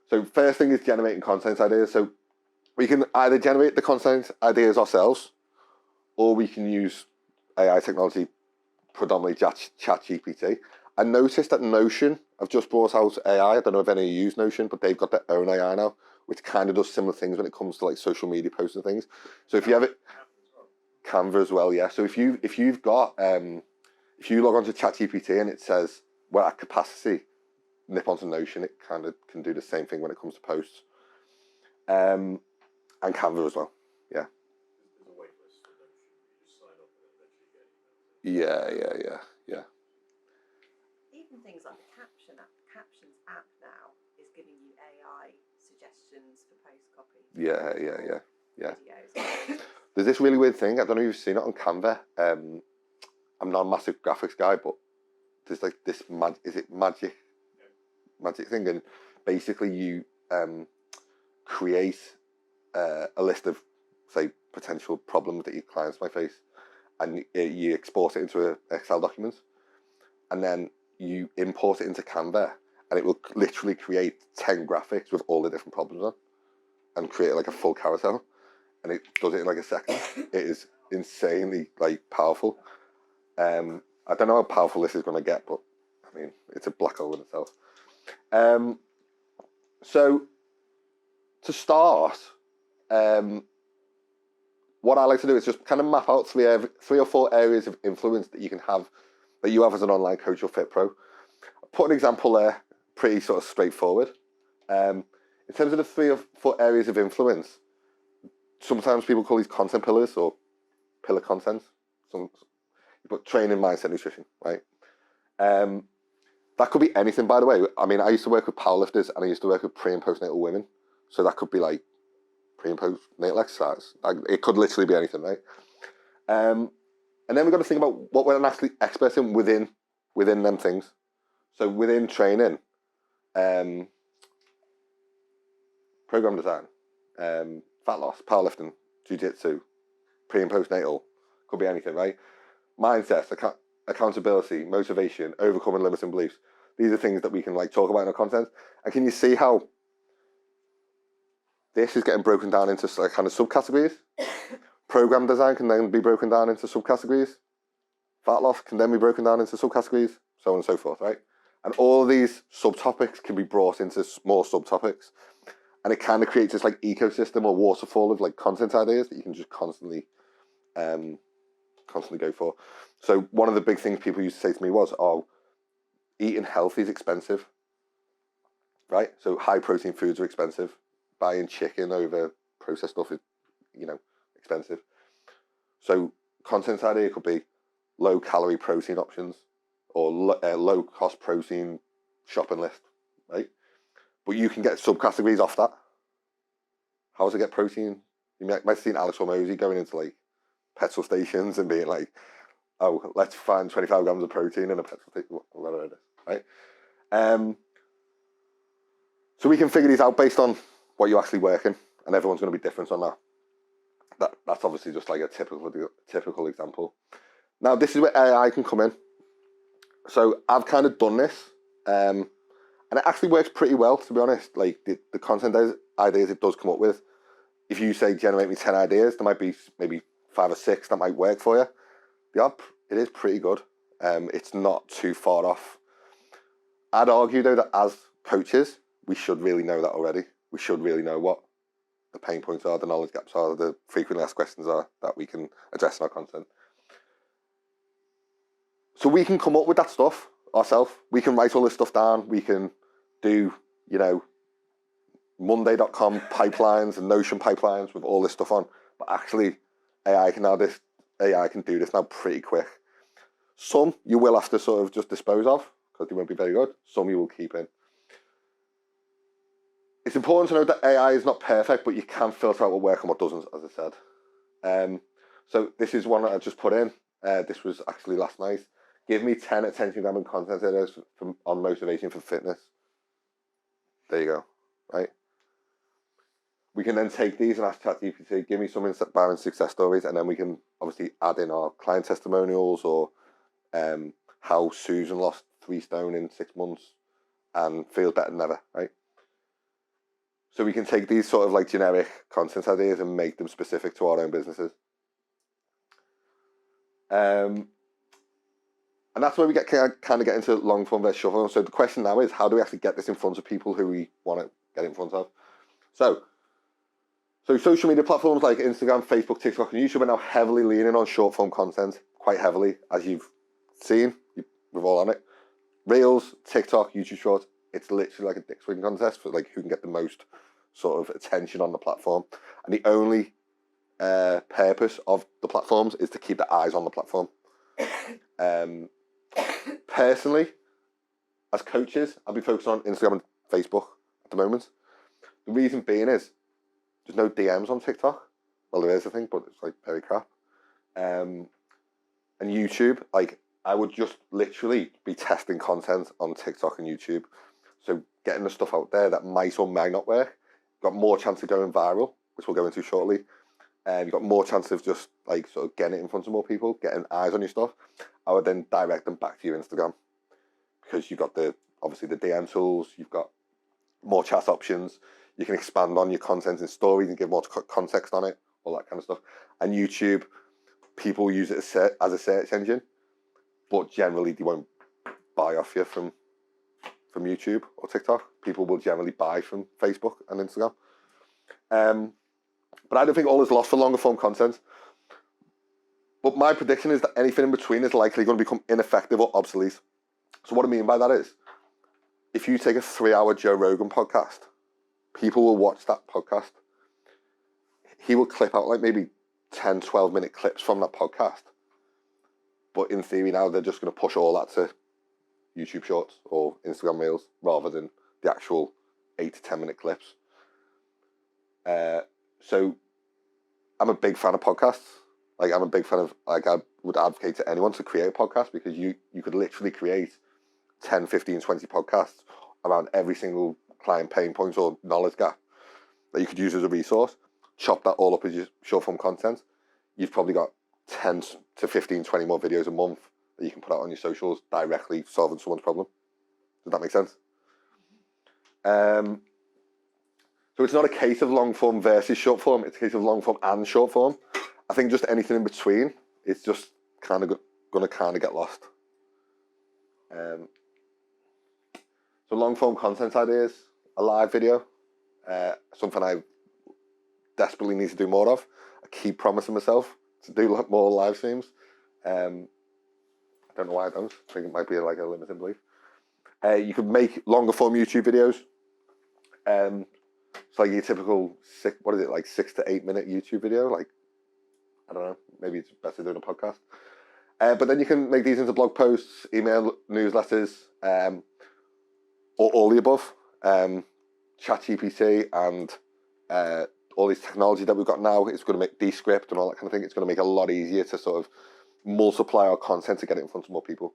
So first thing is generating content ideas. So we can either generate the content ideas ourselves, or we can use AI technology, predominantly ChatGPT. I noticed that Notion have just brought out AI. I don't know if any of you use Notion, but they've got their own AI now, which kind of does similar things when it comes to like social media posts and things. So if you have it, Canva as well, yeah. So if you've got if you log onto ChatGPT and it says we're at capacity, nip onto Notion, it kind of can do the same thing when it comes to posts. And Canva as well, yeah. There's a wait list for Notion. You just sign up and then eventually get emails. Yeah. Even things like the Captions app now is giving you AI suggestions for post copy. Yeah. Videos. There's this really weird thing. I don't know if you've seen it on Canva. I'm not a massive graphics guy, but there's like this magic thing, and basically you create a list of, say, potential problems that your clients might face, and you export it into an Excel document, and then you import it into Canva, and it will literally create 10 graphics with all the different problems on, and create like a full carousel, and it does it in like a second. It is insanely like powerful. I don't know how powerful this is going to get, but I mean, it's a black hole in itself. So to start, what I like to do is just kind of map out three or four areas of influence that you can have, that you have as an online coach or fit pro. I'll put an example there, pretty sort of straightforward. In terms of the 3 or 4 areas of influence, sometimes people call these content pillars or pillar content. But training, mindset, nutrition, right? That could be anything, by the way. I mean, I used to work with powerlifters and I used to work with pre and postnatal women. So that could be like pre and postnatal exercise. It could literally be anything, right? And then we've got to think about what we're actually experts in within them things. So within training, program design, fat loss, powerlifting, jiu-jitsu, pre and postnatal, could be anything, right? Mindset, accountability, motivation, overcoming limiting beliefs. These are things that we can like talk about in our content. And can you see how this is getting broken down into like kind of subcategories? Program design can then be broken down into subcategories. Fat loss can then be broken down into subcategories, so on and so forth, right? And all of these subtopics can be brought into more subtopics. And it kind of creates this like ecosystem or waterfall of like content ideas that you can just constantly go for. So one of the big things people used to say to me was, oh, eating healthy is expensive, right? So high protein foods are expensive. Buying chicken over processed stuff is, expensive. So content idea could be low calorie protein options or low cost protein shopping list, right? But you can get subcategories off that. How to get protein? You might have seen Alex Hormozy going into like petrol stations and being like, oh, let's find 25 grams of protein in a petrol station, whatever it is, right? So we can figure these out based on what you're actually working, and everyone's going to be different on that. That's obviously just like a typical example. Now, this is where AI can come in. So I've kind of done this, and it actually works pretty well, to be honest. Like the content ideas it does come up with, if you say generate me 10 ideas, there might be maybe 5 or 6 that might work for you. It is pretty good. It's not too far off. I'd argue though that as coaches, we should really know that already. We should really know what the pain points are, the knowledge gaps are, the frequently asked questions are that we can address in our content. So we can come up with that stuff ourselves. We can write all this stuff down. We can do, Monday.com pipelines and Notion pipelines with all this stuff on. But actually, AI can do this now pretty quick. Some you will have to sort of just dispose of because they won't be very good. Some you will keep in. It's important to note that AI is not perfect, but you can filter out what works and what doesn't, as I said. So this is one that I just put in. This was actually last night. Give me 10 attention-grabbing content ideas on motivation for fitness. There you go, right? We can then take these and ask ChatGPT, give me some inspiring success stories, and then we can obviously add in our client testimonials or how Susan lost 3 stone in 6 months and feels better than ever, right? So we can take these sort of like generic content ideas and make them specific to our own businesses. And that's where we kind of get into long form versus short form. So the question now is, how do we actually get this in front of people who we want to get in front of? So social media platforms like Instagram, Facebook, TikTok, and YouTube are now heavily leaning on short form content, quite heavily, as you've seen. We're all on it. Reels, TikTok, YouTube Shorts. It's literally like a dick swing contest for like who can get the most sort of attention on the platform. And the only purpose of the platforms is to keep the eyes on the platform. Personally, as coaches, I'll be focused on Instagram and Facebook at the moment. The reason being is there's no DMs on TikTok. Well, there is, I think, but it's like very crap. And YouTube, like I would just literally be testing content on TikTok and YouTube. So getting the stuff out there that might or might not work. Got more chance of going viral, which we'll go into shortly. You've got more chance of just like sort of getting it in front of more people, getting eyes on your stuff. I would then direct them back to your Instagram because you've got obviously the DM tools, you've got more chat options, you can expand on your content in stories and give more context on it, all that kind of stuff. And YouTube, people use it as a search engine, but generally they won't buy off you from YouTube or TikTok. People will generally buy from Facebook and Instagram. But I don't think all is lost for longer form content. But my prediction is that anything in between is likely going to become ineffective or obsolete. So what I mean by that is, if you take a 3-hour Joe Rogan podcast, people will watch that podcast. He will clip out like maybe 10, 12-minute clips from that podcast. But in theory now, they're just going to push all that to YouTube Shorts or Instagram Reels rather than the actual 8 to 10-minute clips. So I'm a big fan of podcasts. Like I'm a big fan of, like I would advocate to anyone to create a podcast because you could literally create 10, 15, 20 podcasts around every single client pain point or knowledge gap that you could use as a resource. Chop that all up as your short form content. You've probably got 10 to 15, 20 more videos a month that you can put out on your socials directly solving someone's problem. Does that make sense? So it's not a case of long form versus short form, it's a case of long form and short form. I think just anything in between is just kind of going to kind of get lost. So long form content ideas, a live video, something I desperately need to do more of. I keep promising myself to do more live streams. I don't know why I don't. I think it might be like a limiting belief. You could make longer form YouTube videos. It's like your typical 6 to 8 minute YouTube video. Like, I don't know, maybe it's better doing a podcast. But then you can make these into blog posts, email newsletters, or all the above. ChatGPT and all this technology that we've got now, it's going to make Descript and all that kind of thing. It's going to make it a lot easier to sort of multiply our content to get it in front of more people.